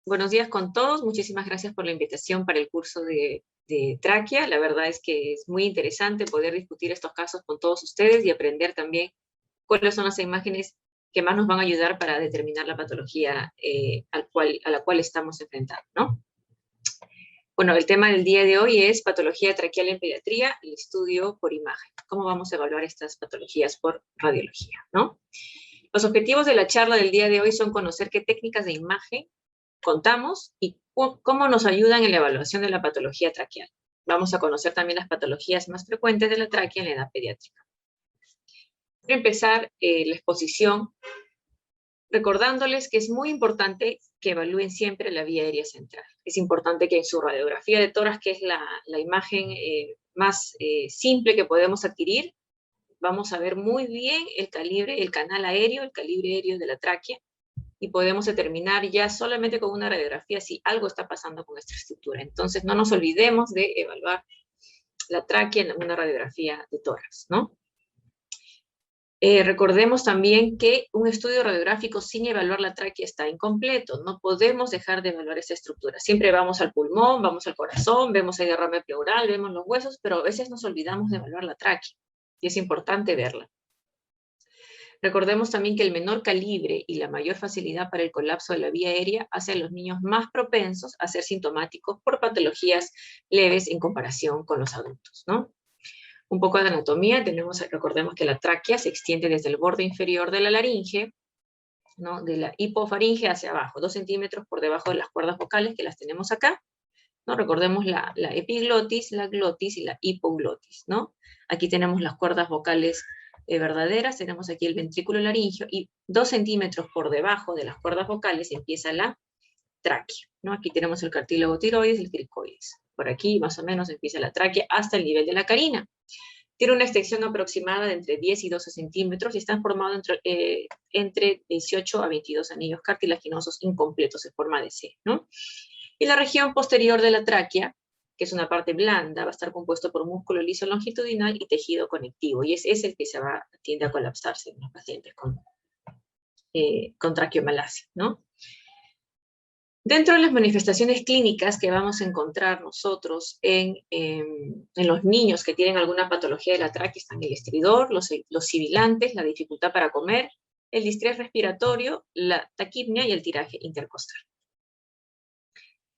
Buenos días con todos. Muchísimas gracias por la invitación para el curso de tráquea. La verdad es que es muy interesante poder discutir estos casos con todos ustedes y aprender también cuáles son las imágenes que más nos van a ayudar para determinar la patología a la cual estamos enfrentando, ¿no? Bueno, el tema del día de hoy es patología traqueal en pediatría, el estudio por imagen. ¿Cómo vamos a evaluar estas patologías por radiología, ¿no? Los objetivos de la charla del día de hoy son conocer qué técnicas de imagen contamos y cómo nos ayudan en la evaluación de la patología traqueal. Vamos a conocer también las patologías más frecuentes de la tráquea en la edad pediátrica. Voy a empezar la exposición recordándoles que es muy importante que evalúen siempre la vía aérea central. Es importante que en su radiografía de tórax, que es la imagen más simple que podemos adquirir, vamos a ver muy bien el calibre, el canal aéreo, el calibre aéreo de la tráquea, y podemos determinar ya solamente con una radiografía si algo está pasando con nuestra estructura. Entonces, no nos olvidemos de evaluar la tráquea en una radiografía de tórax, ¿no? Recordemos también que un estudio radiográfico sin evaluar la tráquea está incompleto. No podemos dejar de evaluar esta estructura. Siempre vamos al pulmón, vamos al corazón, vemos el derrame pleural, vemos los huesos, pero a veces nos olvidamos de evaluar la tráquea, y es importante verla. Recordemos también que el menor calibre y la mayor facilidad para el colapso de la vía aérea hace a los niños más propensos a ser sintomáticos por patologías leves en comparación con los adultos, ¿no? Un poco de anatomía, recordemos que la tráquea se extiende desde el borde inferior de la laringe, ¿no? De la hipofaringe hacia abajo, 2 centímetros por debajo de las cuerdas vocales que las tenemos acá, ¿no? Recordemos la epiglotis, la glotis y la hipoglotis, ¿no? Aquí tenemos las cuerdas vocales verdaderas, tenemos aquí el ventrículo laringio, y 2 centímetros por debajo de las cuerdas vocales empieza la tráquea, ¿no? Aquí tenemos el cartílago tiroides y el cricoides. Por aquí más o menos empieza la tráquea hasta el nivel de la carina. Tiene una extensión aproximada de entre 10 y 12 centímetros y está formado entre 18 a 22 anillos cartilaginosos incompletos en forma de C, ¿no? Y la región posterior de la tráquea, que es una parte blanda, va a estar compuesto por músculo liso longitudinal y tejido conectivo, y es el que tiende a colapsarse en los pacientes con traqueomalacia, ¿no? Dentro de las manifestaciones clínicas que vamos a encontrar nosotros en los niños que tienen alguna patología de la tráquea están el estridor, los sibilantes, la dificultad para comer, el distrés respiratorio, la taquipnea y el tiraje intercostal.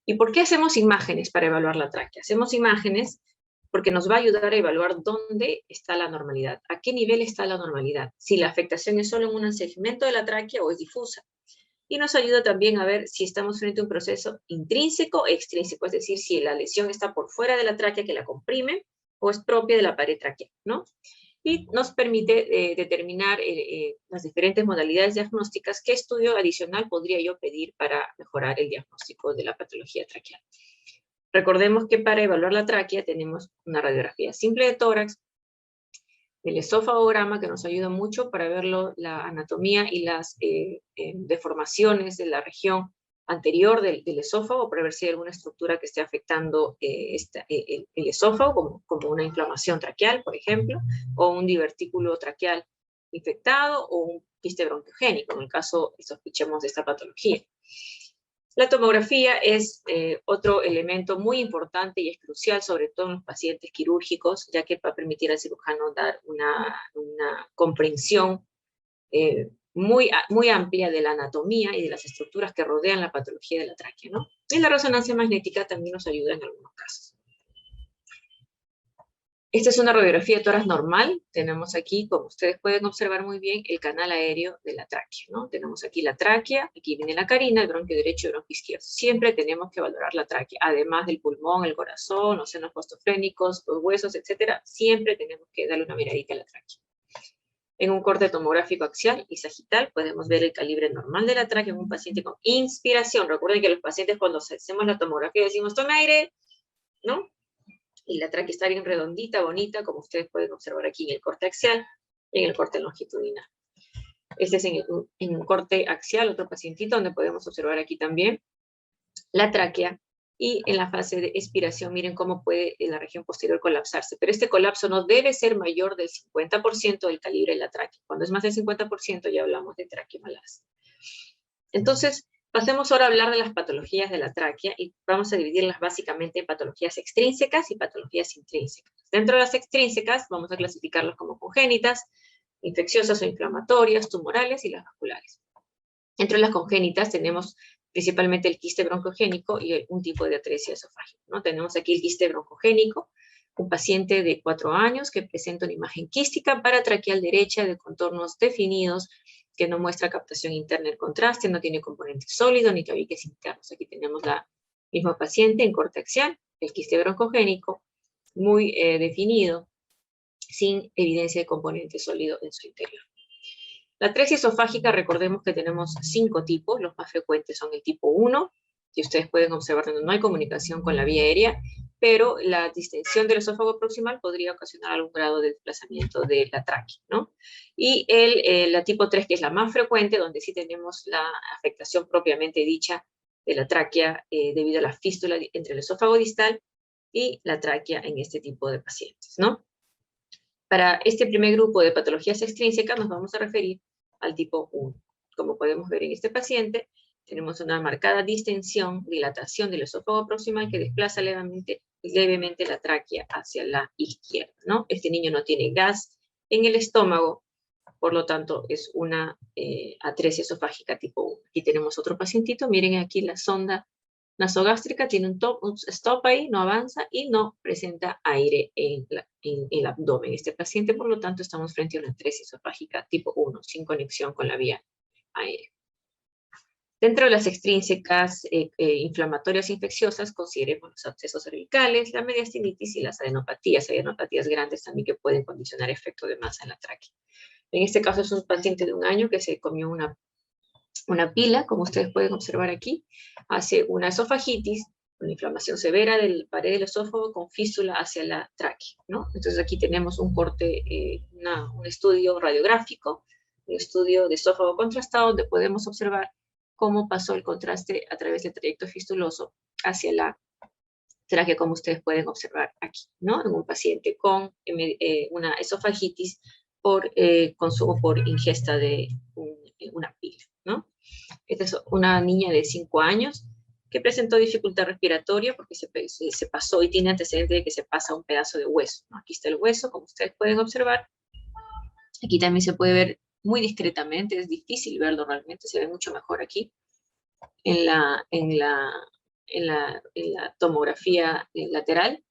¿Y por qué hacemos imágenes para evaluar la tráquea? Hacemos imágenes porque nos va a ayudar a evaluar dónde está la normalidad, a qué nivel está la normalidad, si la afectación es solo en un segmento de la tráquea o es difusa. Y nos ayuda también a ver si estamos frente a un proceso intrínseco o extrínseco, es decir, si la lesión está por fuera de la tráquea que la comprime o es propia de la pared tráquea, ¿no? Y nos permite determinar las diferentes modalidades diagnósticas, qué estudio adicional podría yo pedir para mejorar el diagnóstico de la patología traqueal. Recordemos que para evaluar la tráquea tenemos una radiografía simple de tórax, el esofagograma, que nos ayuda mucho para ver la anatomía y las deformaciones de la región anterior del esófago, para ver si hay alguna estructura que esté afectando el esófago, como una inflamación traqueal, por ejemplo, o un divertículo traqueal infectado, o un quiste bronquiogénico, en el caso sospechemos de esta patología. La tomografía es otro elemento muy importante y es crucial, sobre todo en los pacientes quirúrgicos, ya que va a permitir al cirujano dar una comprensión muy amplia de la anatomía y de las estructuras que rodean la patología de la tráquea, ¿no? Y la resonancia magnética también nos ayuda en algunos casos. Esta es una radiografía de tórax normal. Tenemos aquí, como ustedes pueden observar muy bien, el canal aéreo de la tráquea, ¿no? Tenemos aquí la tráquea, aquí viene la carina, el bronquio derecho y el bronquio izquierdo. Siempre tenemos que valorar la tráquea, además del pulmón, el corazón, los senos postofrénicos, los huesos, etcétera. Siempre tenemos que darle una miradita a la tráquea. En un corte tomográfico axial y sagital podemos ver el calibre normal de la tráquea en un paciente con inspiración. Recuerden que los pacientes, cuando hacemos la tomografía, decimos tome aire, ¿no? Y la tráquea está bien redondita, bonita, como ustedes pueden observar aquí en el corte axial y en el corte longitudinal. Este es en un corte axial, otro pacientito, donde podemos observar aquí también la tráquea, y en la fase de expiración, miren cómo puede en la región posterior colapsarse. Pero este colapso no debe ser mayor del 50% del calibre de la tráquea. Cuando es más del 50% ya hablamos de traqueomalacia. Entonces, Pasemos ahora a hablar de las patologías de la tráquea y vamos a dividirlas básicamente en patologías extrínsecas y patologías intrínsecas. Dentro de las extrínsecas vamos a clasificarlas como congénitas, infecciosas o inflamatorias, tumorales y las vasculares. Entre las congénitas tenemos principalmente el quiste broncogénico y un tipo de atresia esofágica, ¿no? Tenemos aquí el quiste broncogénico, un paciente de 4 años que presenta una imagen quística paratraqueal derecha de contornos definidos, que no muestra captación interna del contraste, no tiene componente sólido ni tabiques internos. Aquí tenemos la misma paciente en corte axial, el quiste broncogénico, muy definido, sin evidencia de componente sólido en su interior. La atresia esofágica, recordemos que tenemos 5 tipos, los más frecuentes son el tipo 1, que ustedes pueden observar donde no hay comunicación con la vía aérea, pero la distensión del esófago proximal podría ocasionar algún grado de desplazamiento de la tráquea, ¿no? Y la tipo 3, que es la más frecuente, donde sí tenemos la afectación propiamente dicha de la tráquea debido a la fístula entre el esófago distal y la tráquea en este tipo de pacientes, ¿no? Para este primer grupo de patologías extrínsecas nos vamos a referir al tipo 1. Como podemos ver en este paciente, tenemos una marcada distensión, dilatación del esófago proximal que desplaza levemente la tráquea hacia la izquierda, ¿no? Este niño no tiene gas en el estómago, por lo tanto es una atresia esofágica tipo 1. Aquí tenemos otro pacientito, miren aquí la sonda nasogástrica, tiene un stop ahí, no avanza y no presenta aire en el abdomen. Este paciente, por lo tanto, estamos frente a una atresia esofágica tipo 1, sin conexión con la vía aérea. Dentro de las extrínsecas inflamatorias infecciosas, consideremos los abscesos cervicales, la mediastinitis y las adenopatías grandes también que pueden condicionar efecto de masa en la tráquea. En este caso es un paciente de 1 año que se comió una pila, como ustedes pueden observar aquí, hace una esofagitis, una inflamación severa del pared del esófago con fístula hacia la tráquea, ¿no? Entonces aquí tenemos un corte, un estudio radiográfico, un estudio de esófago contrastado, donde podemos observar cómo pasó el contraste a través del trayecto fistuloso hacia la tráquea, como ustedes pueden observar aquí, ¿no? En un paciente con una esofagitis por consumo por ingesta de una pila, ¿no? Esta es una niña de 5 años que presentó dificultad respiratoria porque se pasó y tiene antecedente de que se pasa un pedazo de hueso, ¿no? Aquí está el hueso, como ustedes pueden observar. Aquí también se puede ver muy discretamente, es difícil verlo realmente, se ve mucho mejor aquí en la tomografía lateral.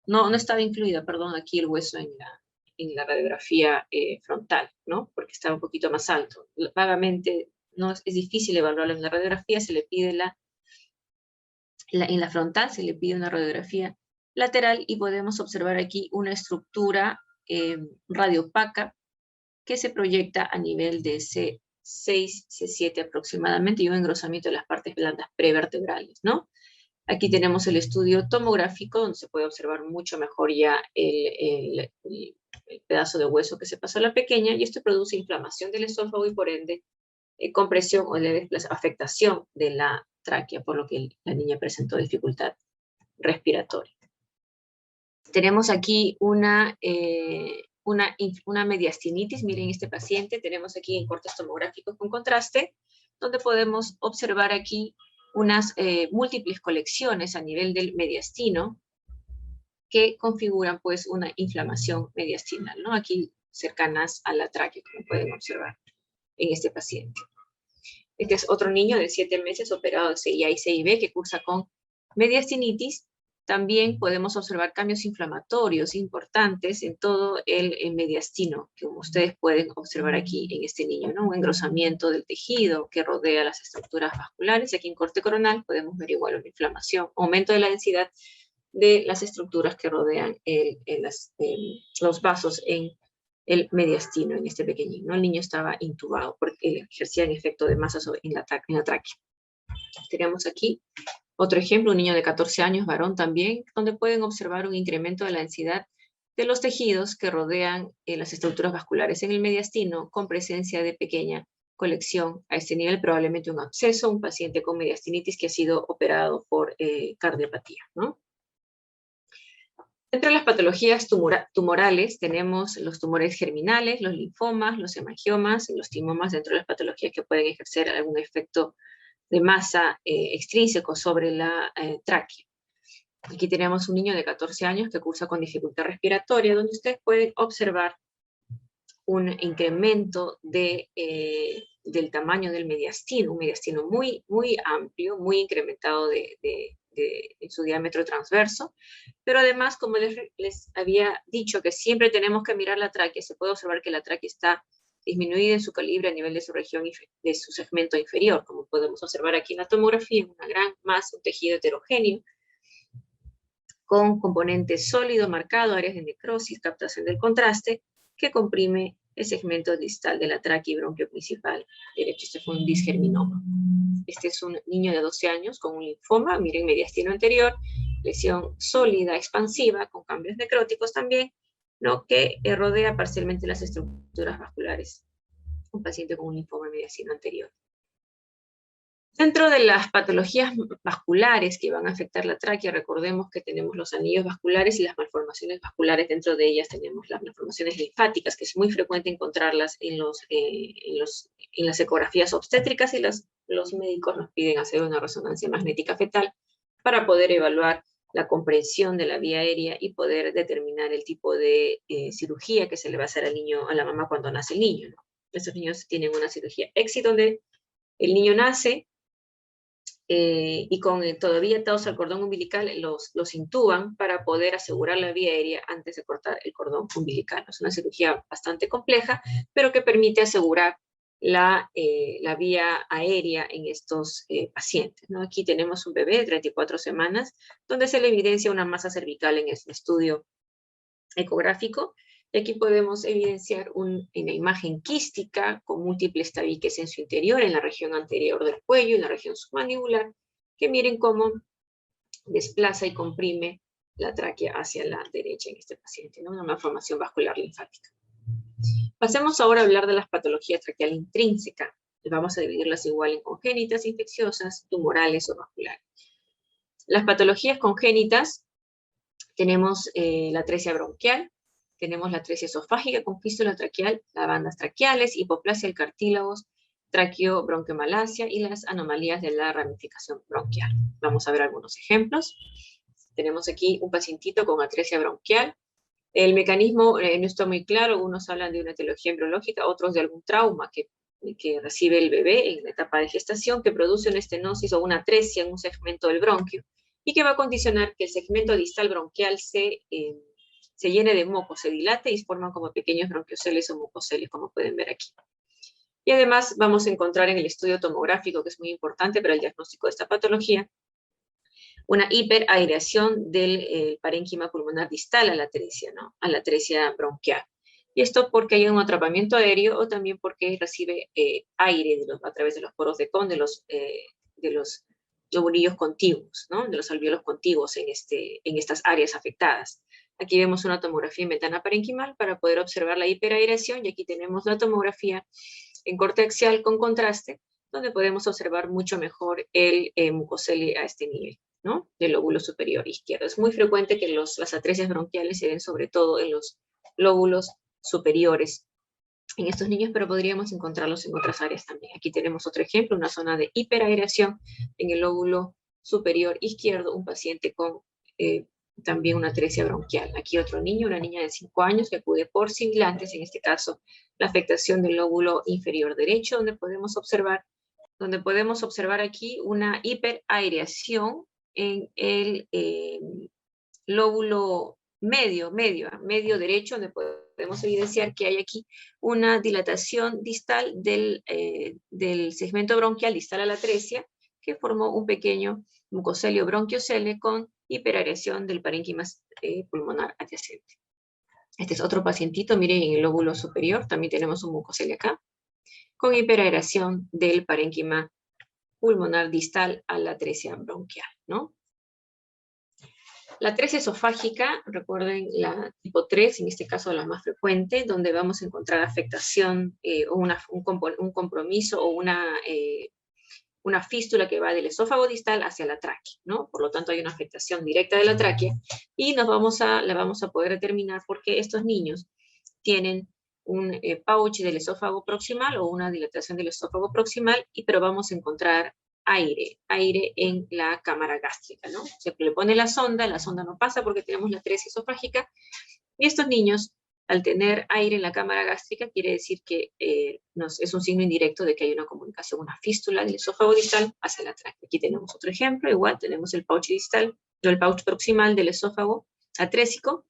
No estaba incluida, perdón, aquí el hueso en la radiografía frontal, ¿no? Porque estaba un poquito más alto. Vagamente no es difícil evaluarlo en la radiografía, se le pide en la frontal se le pide una radiografía lateral y podemos observar aquí una estructura radiopaca que se proyecta a nivel de C6, C7 aproximadamente y un engrosamiento de las partes blandas prevertebrales, ¿no? Aquí tenemos el estudio tomográfico, donde se puede observar mucho mejor ya el pedazo de hueso que se pasó a la pequeña, y esto produce inflamación del esófago y por ende compresión o afectación de la tráquea, por lo que la niña presentó dificultad respiratoria. Tenemos aquí una mediastinitis, miren este paciente, tenemos aquí en cortes tomográficos con contraste, donde podemos observar aquí unas múltiples colecciones a nivel del mediastino que configuran pues una inflamación mediastinal, ¿no? Aquí cercanas a la tráquea, como pueden observar en este paciente. Este es otro niño de 7 meses operado de CIA y CIB que cursa con mediastinitis. También podemos observar cambios inflamatorios importantes en todo el mediastino, que como ustedes pueden observar aquí en este niño, ¿no? Un engrosamiento del tejido que rodea las estructuras vasculares. Aquí en corte coronal podemos ver igual una inflamación, aumento de la densidad de las estructuras que rodean los vasos en el mediastino, en este pequeñín, ¿no? El niño estaba intubado porque ejercía un efecto de masa en la tráquea. Tenemos aquí otro ejemplo, un niño de 14 años, varón también, donde pueden observar un incremento de la densidad de los tejidos que rodean las estructuras vasculares en el mediastino, con presencia de pequeña colección a este nivel, probablemente un absceso, un paciente con mediastinitis que ha sido operado por cardiopatía, ¿no? Entre las patologías tumorales tenemos los tumores germinales, los linfomas, los hemangiomas y los timomas dentro de las patologías que pueden ejercer algún efecto masa extrínseco sobre la tráquea. Aquí tenemos un niño de 14 años que cursa con dificultad respiratoria, donde ustedes pueden observar un incremento del tamaño del mediastino, un mediastino muy, muy amplio, muy incrementado en su diámetro transverso, pero además, como les había dicho, que siempre tenemos que mirar la tráquea, se puede observar que la tráquea está disminuida en su calibre a nivel de su región, de su segmento inferior, como podemos observar aquí en la tomografía, una gran masa, un tejido heterogéneo, con componente sólido marcado, áreas de necrosis, captación del contraste, que comprime el segmento distal de la tráquea y bronquio principal derecho. Este fue un disgerminoma. Este es un niño de 12 años con un linfoma, miren, mediastino anterior, lesión sólida, expansiva, con cambios necróticos también, ¿no? Que rodea parcialmente las estructuras vasculares. Un paciente con un linfoma mediastino anterior. Dentro de las patologías vasculares que van a afectar la tráquea, recordemos que tenemos los anillos vasculares y las malformaciones vasculares. Dentro de ellas tenemos las malformaciones linfáticas, que es muy frecuente encontrarlas en las ecografías obstétricas, y los médicos nos piden hacer una resonancia magnética fetal para poder evaluar la comprensión de la vía aérea y poder determinar el tipo de cirugía que se le va a hacer al niño, a la mamá cuando nace el niño, ¿no? Estos niños tienen una cirugía EXIT donde el niño nace, y con todavía atados al cordón umbilical los intuban para poder asegurar la vía aérea antes de cortar el cordón umbilical. Es una cirugía bastante compleja, pero que permite asegurar la vía aérea en estos pacientes, ¿no? Aquí tenemos un bebé de 34 semanas, donde se le evidencia una masa cervical en este estudio ecográfico. Y aquí podemos evidenciar una imagen quística con múltiples tabiques en su interior, en la región anterior del cuello, en la región submandibular, que miren cómo desplaza y comprime la tráquea hacia la derecha en este paciente, ¿no? Una malformación vascular linfática. Pasemos ahora a hablar de las patologías traqueal intrínsecas. Vamos a dividirlas igual en congénitas, infecciosas, tumorales o vasculares. Las patologías congénitas, tenemos la atresia bronquial, tenemos la atresia esofágica con fístula traqueal, las bandas traqueales, hipoplasia del cartílago, traqueobronquiomalacia y las anomalías de la ramificación bronquial. Vamos a ver algunos ejemplos. Tenemos aquí un pacientito con atresia bronquial. El mecanismo no está muy claro, unos hablan de una etiología embriológica, otros de algún trauma que recibe el bebé en la etapa de gestación, que produce una estenosis o una atresia en un segmento del bronquio, y que va a condicionar que el segmento distal bronquial se llene de moco, se dilate y se forman como pequeños bronquioceles o mucoceles, como pueden ver aquí. Y además vamos a encontrar en el estudio tomográfico, que es muy importante para el diagnóstico de esta patología, una hiperaireación del parénquima pulmonar distal a la atresia, ¿no? A la atresia bronquial. Y esto porque hay un atrapamiento aéreo o también porque recibe aire a través de los poros de Kohn, de los lobulillos contiguos, ¿no? De los alvéolos contiguos en estas áreas afectadas. Aquí vemos una tomografía en ventana parenquimal para poder observar la hiperaireación, y aquí tenemos la tomografía en corte axial con contraste, donde podemos observar mucho mejor el mucocele a este nivel, ¿no? Del lóbulo superior izquierdo. Es muy frecuente que las atresias bronquiales se den sobre todo en los lóbulos superiores en estos niños, pero podríamos encontrarlos en otras áreas también. Aquí tenemos otro ejemplo, una zona de hiperaireación en el lóbulo superior izquierdo, un paciente con también una atresia bronquial. Aquí otro niño, una niña de 5 años que acude por sibilantes, en este caso la afectación del lóbulo inferior derecho, donde podemos observar aquí una hiperaireación en el lóbulo medio derecho, donde podemos evidenciar que hay aquí una dilatación distal del segmento bronquial distal a la atresia, que formó un pequeño mucocelio bronquiocele con hiperaireación del parénquima pulmonar adyacente. Este es otro pacientito, miren, en el lóbulo superior también tenemos un mucocelio acá, con hiperaireación del parénquima pulmonar distal a la atresia bronquial, ¿no? La atresia esofágica, recuerden la tipo 3, en este caso la más frecuente, donde vamos a encontrar afectación o un compromiso o una fístula que va del esófago distal hacia la tráquea, ¿no? Por lo tanto, hay una afectación directa de la tráquea y la vamos a poder determinar porque estos niños tienen un pouch del esófago proximal o una dilatación del esófago proximal, pero vamos a encontrar aire en la cámara gástrica, ¿no? Se le pone la sonda no pasa porque tenemos la atresia esofágica, y estos niños, al tener aire en la cámara gástrica, quiere decir que es un signo indirecto de que hay una comunicación, una fístula del esófago distal hacia la tráquea. Aquí tenemos otro ejemplo, igual tenemos el pouch distal, o el pouch proximal del esófago atrésico,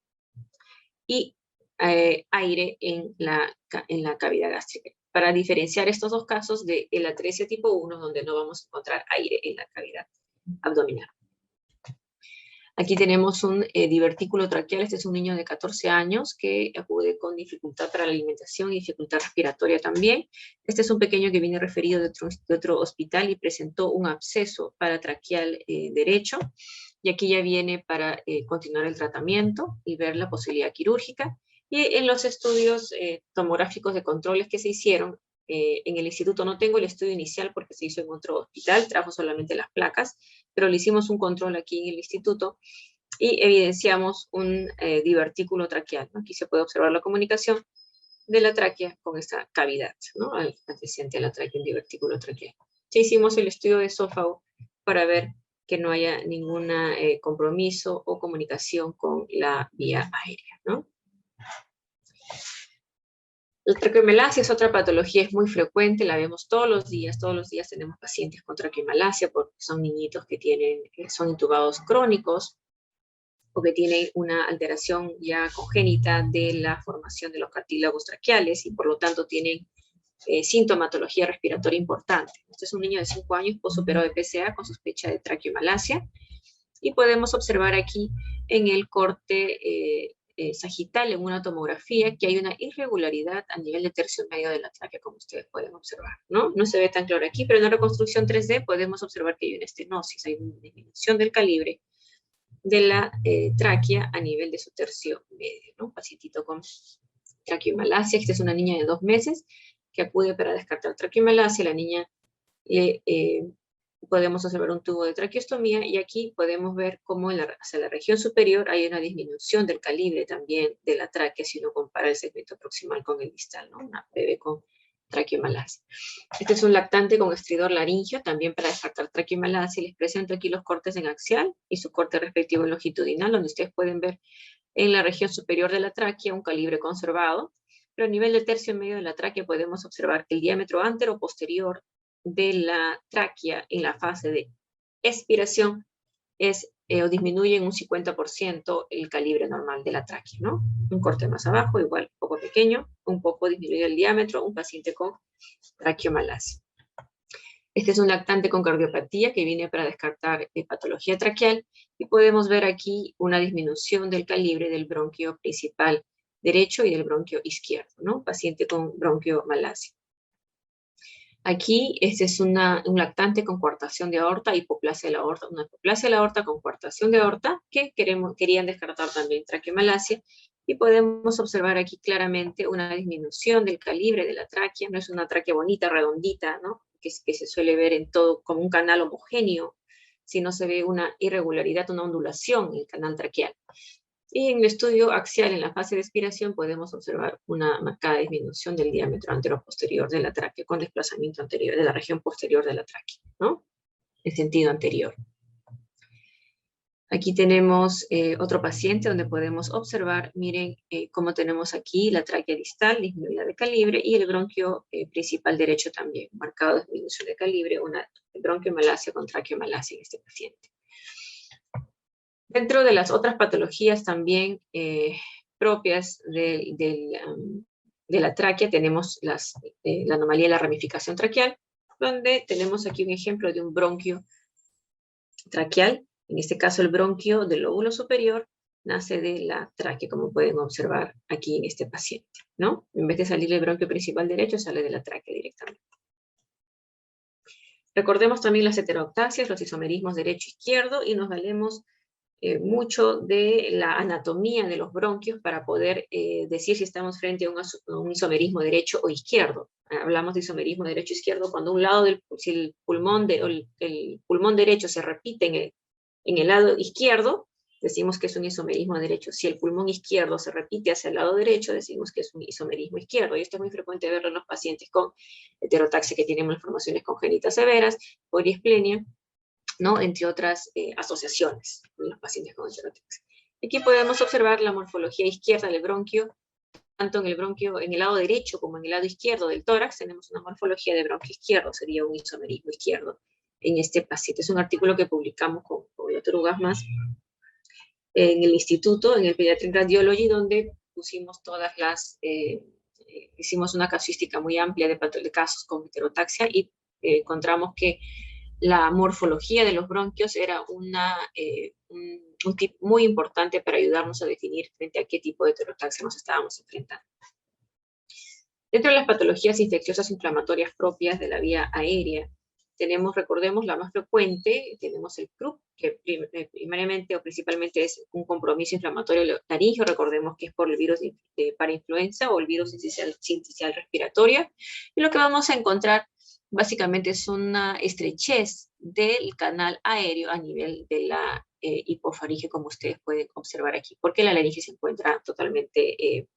y aire en la cavidad gástrica, para diferenciar estos dos casos de la atresia tipo 1, donde no vamos a encontrar aire en la cavidad abdominal. Aquí tenemos un divertículo traqueal. Este es un niño de 14 años que acude con dificultad para la alimentación y dificultad respiratoria también. Este es un pequeño que viene referido de otro hospital y presentó un absceso paratraqueal derecho. Y aquí ya viene para continuar el tratamiento y ver la posibilidad quirúrgica. Y en los estudios tomográficos de controles que se hicieron, en el instituto no tengo el estudio inicial porque se hizo en otro hospital, trajo solamente las placas, pero le hicimos un control aquí en el instituto y evidenciamos un divertículo traqueal, ¿no? Aquí se puede observar la comunicación de la tráquea con esta cavidad, ¿no? Adyacente a la tráquea, un divertículo traqueal. Ya hicimos el estudio de esófago para ver que no haya ningún compromiso o comunicación con la vía aérea, ¿no? La traqueomalacia es otra patología, es muy frecuente, la vemos todos los días tenemos pacientes con traqueomalacia porque son niñitos que son intubados crónicos o que tienen una alteración ya congénita de la formación de los cartílagos traqueales y por lo tanto tienen sintomatología respiratoria importante. Este es un niño de 5 años postoperado de PCA con sospecha de traqueomalacia y podemos observar aquí en el corte sagital, en una tomografía, que hay una irregularidad a nivel de tercio medio de la tráquea, como ustedes pueden observar, ¿no? No se ve tan claro aquí, pero en la reconstrucción 3D podemos observar que hay una estenosis, hay una disminución del calibre de la tráquea a nivel de su tercio medio, ¿no? Un pacientito con traqueomalacia. Esta es una niña de 2 meses que acude para descartar traqueomalacia. La niña podemos observar un tubo de traqueostomía y aquí podemos ver cómo hacia la región superior hay una disminución del calibre también de la tráquea si uno compara el segmento proximal con el distal, ¿no? Una bebé con traqueomalacia. Este es un lactante con estridor laringio, también para descartar traqueomalacia. Les presento aquí los cortes en axial y su corte respectivo en longitudinal, donde ustedes pueden ver en la región superior de la tráquea un calibre conservado, pero a nivel del tercio medio de la tráquea podemos observar que el diámetro antero-posterior de la tráquea en la fase de expiración o disminuye en un 50% el calibre normal de la tráquea, ¿no? Un corte más abajo, igual, un poco pequeño, un poco disminuye el diámetro, un paciente con traqueomalacia. Este es un lactante con cardiopatía que viene para descartar patología traqueal y podemos ver aquí una disminución del calibre del bronquio principal derecho y del bronquio izquierdo, ¿no? Paciente con bronquiomalacia. Aquí este es un lactante con coartación de aorta, hipoplasia de la aorta, una hipoplasia de la aorta con coartación de aorta que querían descartar también traqueomalacia y podemos observar aquí claramente una disminución del calibre de la tráquea. No es una tráquea bonita, redondita, ¿no? Que se suele ver en todo como un canal homogéneo, sino se ve una irregularidad, una ondulación en el canal traqueal. Y en el estudio axial, en la fase de expiración, podemos observar una marcada disminución del diámetro antero-posterior de la tráquea con desplazamiento anterior de la región posterior de la tráquea, ¿no? En sentido anterior. Aquí tenemos otro paciente donde podemos observar, miren cómo tenemos aquí la tráquea distal, disminuida de calibre, y el bronquio principal derecho también, marcado disminución de calibre, una bronquiomalacia con traqueomalacia en este paciente. Dentro de las otras patologías también propias de la tráquea tenemos la anomalía de la ramificación traqueal, donde tenemos aquí un ejemplo de un bronquio traqueal. En este caso el bronquio del lóbulo superior nace de la tráquea, como pueden observar aquí en este paciente, ¿no? En vez de salir del bronquio principal derecho, sale de la tráquea directamente. Recordemos también las heteroctasias, los isomerismos derecho-izquierdo, y nos valemos mucho de la anatomía de los bronquios para poder decir si estamos frente a un isomerismo derecho o izquierdo. Hablamos de isomerismo derecho-izquierdo cuando un lado si el pulmón derecho se repite en el lado izquierdo, decimos que es un isomerismo derecho. Si el pulmón izquierdo se repite hacia el lado derecho, decimos que es un isomerismo izquierdo. Y esto es muy frecuente verlo en los pacientes con heterotaxia que tienen malformaciones congénitas severas, poliesplenia, ¿no? Entre otras asociaciones en los pacientes con heterotaxia. Aquí podemos observar la morfología izquierda del bronquio, tanto en el bronquio, en el lado derecho como en el lado izquierdo del tórax, tenemos una morfología de bronquio izquierdo, sería un isomerismo izquierdo en este paciente. Es un artículo que publicamos con el doctor Ugas Mas en el instituto, en el Pediatric Radiology, donde pusimos todas las, hicimos una casuística muy amplia de casos con heterotaxia y encontramos que la morfología de los bronquios era un tip muy importante para ayudarnos a definir frente a qué tipo de heterotaxia nos estábamos enfrentando. Dentro de las patologías infecciosas inflamatorias propias de la vía aérea, tenemos, recordemos, la más frecuente, tenemos el CRUP, que primariamente o principalmente es un compromiso inflamatorio laríngeo, recordemos que es por el virus de parainfluenza o el virus sincicial respiratorio, y lo que vamos a encontrar básicamente es una estrechez del canal aéreo a nivel de la hipofaringe, como ustedes pueden observar aquí, porque la laringe se encuentra totalmente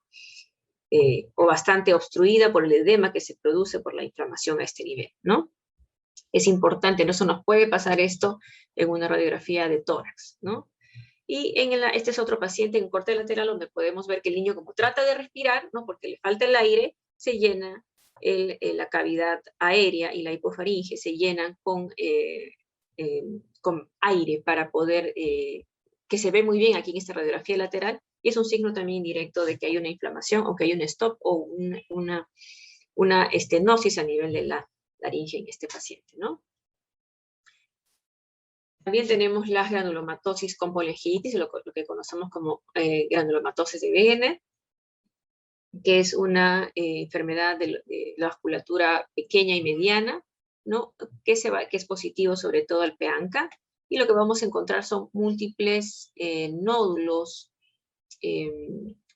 o bastante obstruida por el edema que se produce por la inflamación a este nivel, ¿no? Es importante, no se nos puede pasar esto en una radiografía de tórax, ¿no? Y este es otro paciente en corte lateral donde podemos ver que el niño como trata de respirar, ¿no? Porque le falta el aire, se llena la cavidad aérea y la hipofaringe se llenan con aire para poder, que se ve muy bien aquí en esta radiografía lateral, y es un signo también indirecto de que hay una inflamación o que hay un stop o una estenosis a nivel de la laringe en este paciente, ¿no? También tenemos las granulomatosis con polegitis, lo que conocemos como granulomatosis de Wegener, que es una enfermedad de la vasculatura pequeña y mediana, ¿no? que es positivo sobre todo al PEANCA, y lo que vamos a encontrar son múltiples nódulos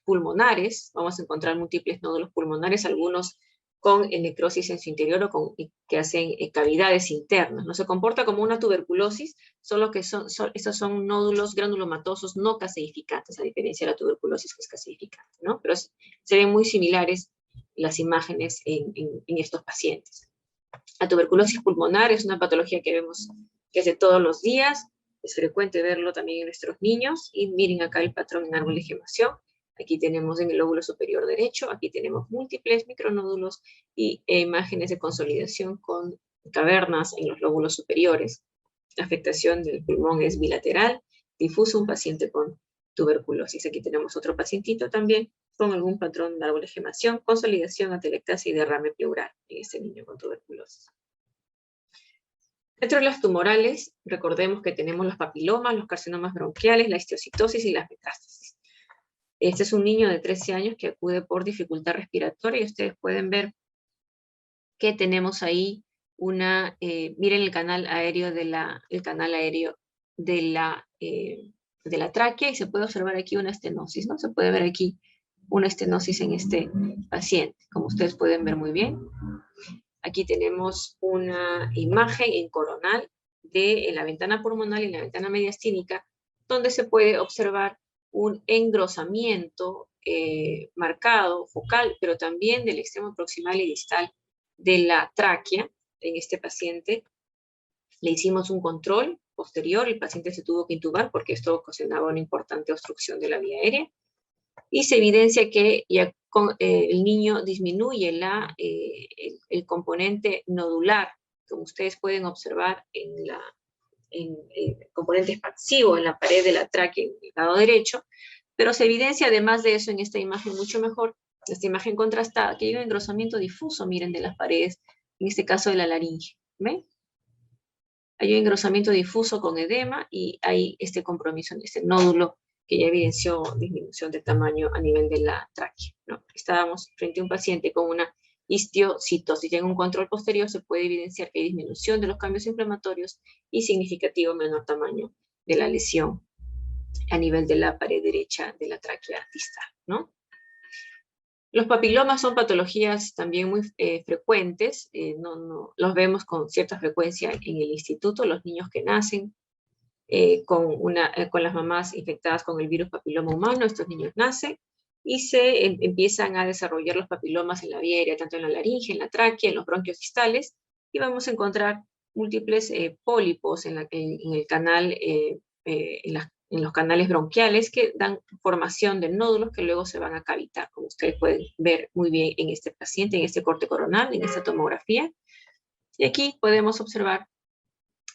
pulmonares, vamos a encontrar múltiples nódulos pulmonares, algunos con necrosis en su interior o que hacen cavidades internas. No se comporta como una tuberculosis, solo que estos son nódulos granulomatosos no caseificantes, a diferencia de la tuberculosis que es caseificante, ¿no? Pero se ven muy similares las imágenes en estos pacientes. La tuberculosis pulmonar es una patología que vemos que es de todos los días, es frecuente verlo también en nuestros niños, y miren acá el patrón en árbol de gemación. Aquí tenemos en el lóbulo superior derecho, aquí tenemos múltiples micronódulos y imágenes de consolidación con cavernas en los lóbulos superiores. La afectación del pulmón es bilateral, difuso, un paciente con tuberculosis. Aquí tenemos otro pacientito también con algún patrón de árbol de gemación, consolidación, atelectasia y derrame pleural en este niño con tuberculosis. Dentro de las tumorales, recordemos que tenemos los papilomas, los carcinomas bronquiales, la histiocytosis y las metástasis. Este es un niño de 13 años que acude por dificultad respiratoria y ustedes pueden ver que tenemos ahí miren el canal aéreo de la tráquea y se puede observar aquí una estenosis, ¿no? Se puede ver aquí una estenosis en este paciente, como ustedes pueden ver muy bien. Aquí tenemos una imagen en coronal de la ventana pulmonar y la ventana mediastínica, donde se puede observar un engrosamiento marcado, focal, pero también del extremo proximal y distal de la tráquea en este paciente. Le hicimos un control posterior, el paciente se tuvo que intubar porque esto ocasionaba una importante obstrucción de la vía aérea, y se evidencia que ya el niño disminuye el componente nodular, como ustedes pueden observar en el componente expansivo en la pared de la tráquea en el lado derecho, pero se evidencia además de eso en esta imagen mucho mejor, esta imagen contrastada, que hay un engrosamiento difuso, miren, de las paredes, en este caso de la laringe, ¿ven? Hay un engrosamiento difuso con edema y hay este compromiso en este nódulo que ya evidenció disminución de tamaño a nivel de la tráquea, ¿no? Estábamos frente a un paciente con una histiocytosis. Ya en un control posterior se puede evidenciar que hay disminución de los cambios inflamatorios y significativo menor tamaño de la lesión a nivel de la pared derecha de la tráquea distal, ¿no? Los papilomas son patologías también muy frecuentes, los vemos con cierta frecuencia en el instituto, los niños que nacen con las mamás infectadas con el virus papiloma humano. Estos niños nacen y se empiezan a desarrollar los papilomas en la vía aérea, tanto en la laringe, en la tráquea, en los bronquios distales, y vamos a encontrar múltiples pólipos en el canal, en los canales bronquiales, que dan formación de nódulos que luego se van a cavitar, como ustedes pueden ver muy bien en este paciente, en este corte coronal, en esta tomografía. Y aquí podemos observar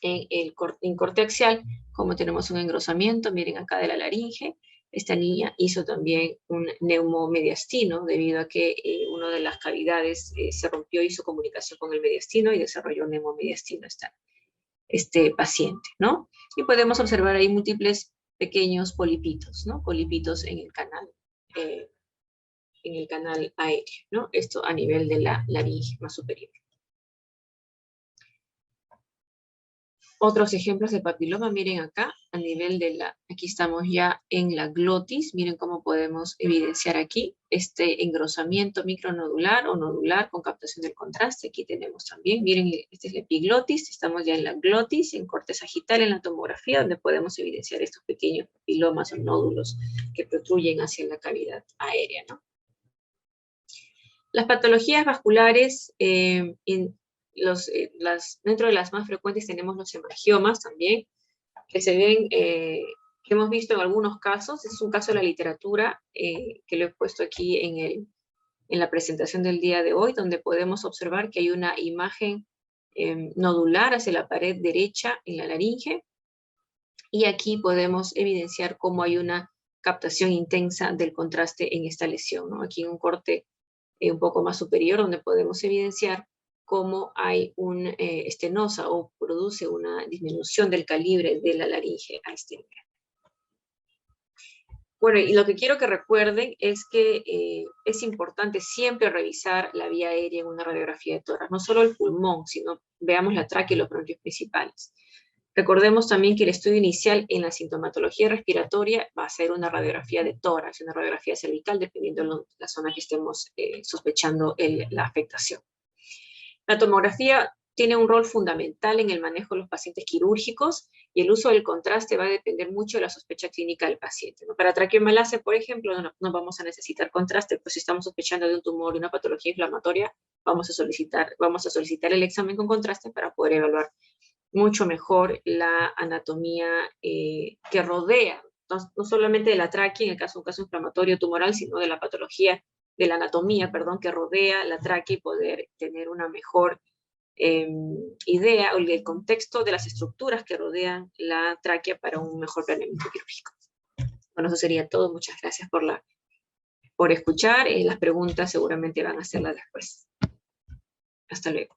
en corte axial como tenemos un engrosamiento, miren acá de la laringe. Esta niña hizo también un neumomediastino debido a que una de las cavidades se rompió, hizo comunicación con el mediastino y desarrolló un neumomediastino este paciente, ¿no? Y podemos observar ahí múltiples pequeños polipitos, ¿no? Polipitos en el canal aéreo, ¿no? Esto a nivel de la laringe más superior. Otros ejemplos de papiloma, miren acá, a nivel de aquí estamos ya en la glotis, miren cómo podemos evidenciar aquí este engrosamiento micronodular o nodular con captación del contraste. Aquí tenemos también, miren, este es la epiglotis, estamos ya en la glotis, en corte sagital, en la tomografía, donde podemos evidenciar estos pequeños papilomas o nódulos que protruyen hacia la cavidad aérea, ¿no? Las patologías vasculares, dentro de las más frecuentes tenemos los hemangiomas también, que se ven, que hemos visto en algunos casos. Es un caso de la literatura que lo he puesto aquí en la presentación del día de hoy, donde podemos observar que hay una imagen nodular hacia la pared derecha en la laringe, y aquí podemos evidenciar cómo hay una captación intensa del contraste en esta lesión, ¿no? Aquí en un corte un poco más superior, donde podemos evidenciar cómo hay una estenosa o produce una disminución del calibre de la laringe a este nivel. Bueno, y lo que quiero que recuerden es que es importante siempre revisar la vía aérea en una radiografía de tórax, no solo el pulmón, sino veamos la tráquea y los bronquios principales. Recordemos también que el estudio inicial en la sintomatología respiratoria va a ser una radiografía de tórax, una radiografía cervical, dependiendo de la zona que estemos sospechando la afectación. La tomografía tiene un rol fundamental en el manejo de los pacientes quirúrgicos, y el uso del contraste va a depender mucho de la sospecha clínica del paciente, ¿no? Para traqueomalacia, por ejemplo, no vamos a necesitar contraste, pues si estamos sospechando de un tumor, de una patología inflamatoria, vamos a solicitar el examen con contraste para poder evaluar mucho mejor la anatomía que rodea, no solamente de la tráquea, en el caso de un caso inflamatorio tumoral, sino de la patología, de la anatomía, perdón, que rodea la tráquea, y poder tener una mejor idea o el contexto de las estructuras que rodean la tráquea para un mejor planeamiento quirúrgico. Bueno, eso sería todo. Muchas gracias por escuchar. Las preguntas seguramente van a hacerlas después. Hasta luego.